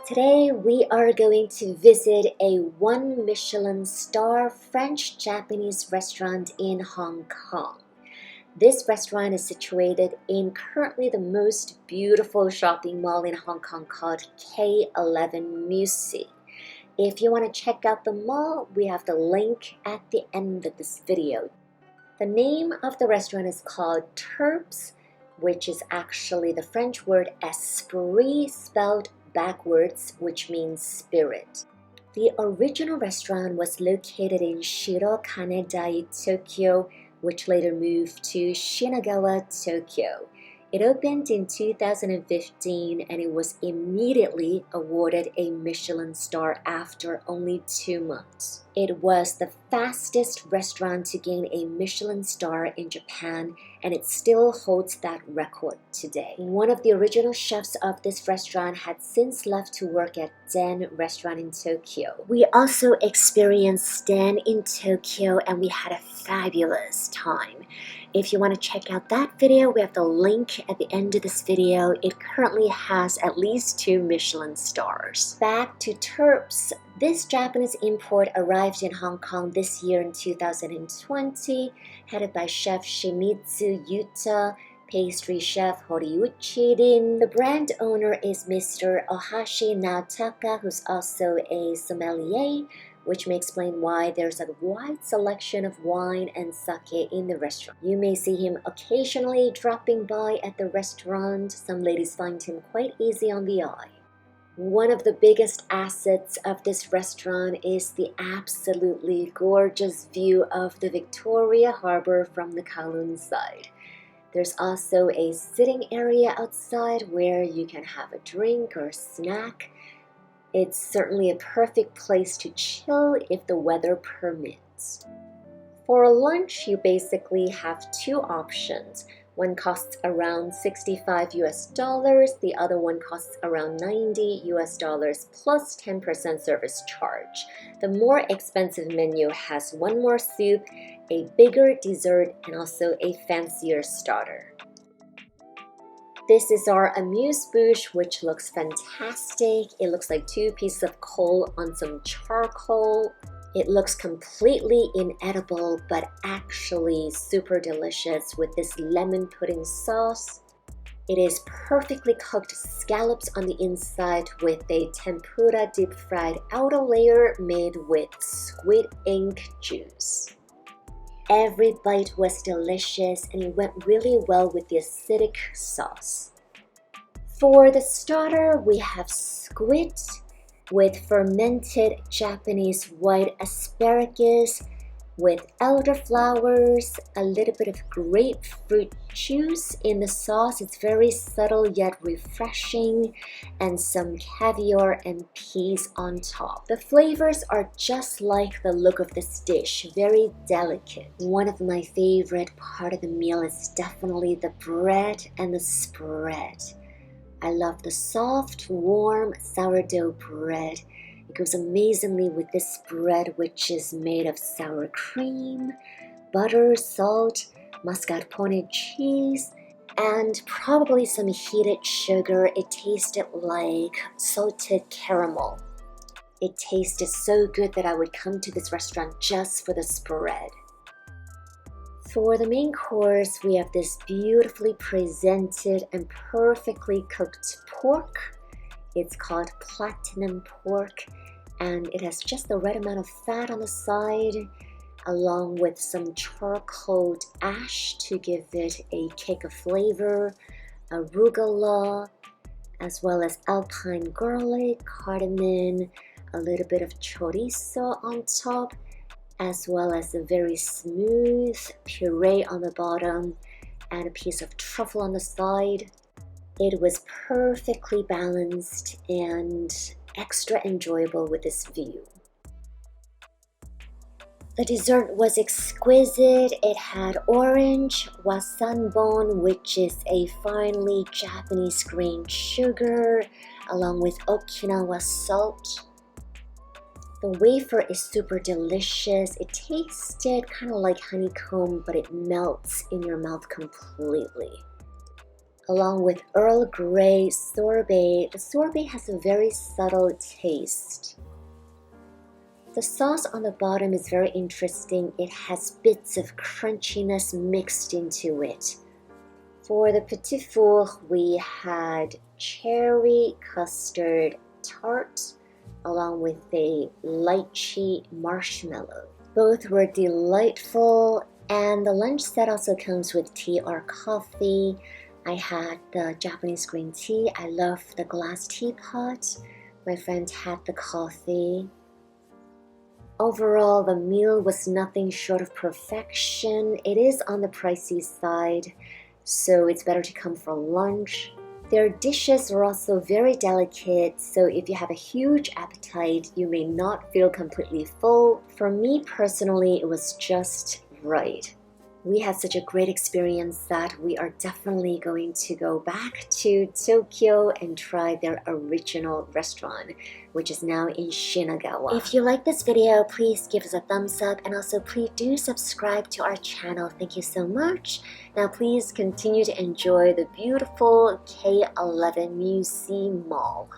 Today we are going to visit a One Michelin Star French-Japanese restaurant in Hong Kong. This restaurant is situated in currently the most beautiful shopping mall in Hong Kong called K11 Musea. If you want to check out the mall, we have the link at the end of this video. The name of the restaurant is called Tirpse, which is actually the French word esprit spelled backwards, which means spirit. The original restaurant was located in Shirokane-dai, Tokyo, which later moved to Shinagawa, Tokyo. It opened in 2015 and it was immediately awarded a Michelin star after only 2 months. It was the fastest restaurant to gain a Michelin star in Japan, and it still holds that record today. One of the original chefs of this restaurant had since left to work at Den restaurant in Tokyo. We also experienced Den in Tokyo and we had a fabulous time. If you want to check out that video, we have the link at the end of this video. It currently has at least 2 Michelin stars. Back to Tirpse. This Japanese import arrived in Hong Kong this year in 2020, headed by Chef Shimizu Yuta, pastry chef Horiuchi Rin. The brand owner is Mr. Ohashi Naotaka, who's also a sommelier, which may explain why there's a wide selection of wine and sake in the restaurant. You may see him occasionally dropping by at the restaurant. Some ladies find him quite easy on the eye. One of the biggest assets of this restaurant is the absolutely gorgeous view of the Victoria Harbour from the Kowloon side. There's also a sitting area outside where you can have a drink or snack. It's certainly a perfect place to chill if the weather permits. For lunch, you basically have 2 options. One costs around $65 US, the other one costs around $90 US plus 10% service charge. The more expensive menu has 1 more soup, a bigger dessert, and also a fancier starter. This is our amuse-bouche, which looks fantastic. It looks like 2 pieces of coal on some charcoal. It looks completely inedible, but actually super delicious with this lemon pudding sauce. It is perfectly cooked scallops on the inside with a tempura deep-fried outer layer made with squid ink juice. Every bite was delicious and it went really well with the acidic sauce. For the starter, we have squid with fermented Japanese white asparagus with elderflowers, a little bit of grapefruit juice in the sauce. It's very subtle yet refreshing, and some caviar and peas on top. The flavors are just like the look of this dish, very delicate. One of my favorite part of the meal is definitely the bread and the spread. I love the soft, warm sourdough bread. It goes amazingly with this bread, which is made of sour cream, butter, salt, mascarpone cheese, and probably some heated sugar. It tasted like salted caramel. It tasted so good that I would come to this restaurant just for the spread. For the main course, we have this beautifully presented and perfectly cooked pork. It's called platinum pork, and it has just the right amount of fat on the side, along with some charcoaled ash to give it a kick of flavor, arugula, as well as alpine garlic, cardamom, a little bit of chorizo on top, as well as a very smooth puree on the bottom and a piece of truffle on the side. It was perfectly balanced and extra enjoyable with this view. The dessert was exquisite. It had orange wasanbon, which is a finely Japanese grained sugar, along with Okinawa salt. The wafer is super delicious. It tasted kind of like honeycomb, but it melts in your mouth completely. along with Earl Grey sorbet. The sorbet has a very subtle taste. The sauce on the bottom is very interesting. It has bits of crunchiness mixed into it. For the petit four, we had cherry custard tart along with a lychee marshmallow. Both were delightful, and the lunch set also comes with tea or coffee. I had the Japanese green tea. I love the glass teapot. My friend had the coffee. Overall, the meal was nothing short of perfection. It is on the pricey side, so it's better to come for lunch. Their dishes are also very delicate, so if you have a huge appetite, you may not feel completely full. For me personally, it was just right. We had such a great experience that we are definitely going to go back to Tokyo and try their original restaurant, which is now in Shinagawa. If you like this video, please give us a thumbs up, and also please do subscribe to our channel. Thank you so much. Now please continue to enjoy the beautiful K11 Musea Mall.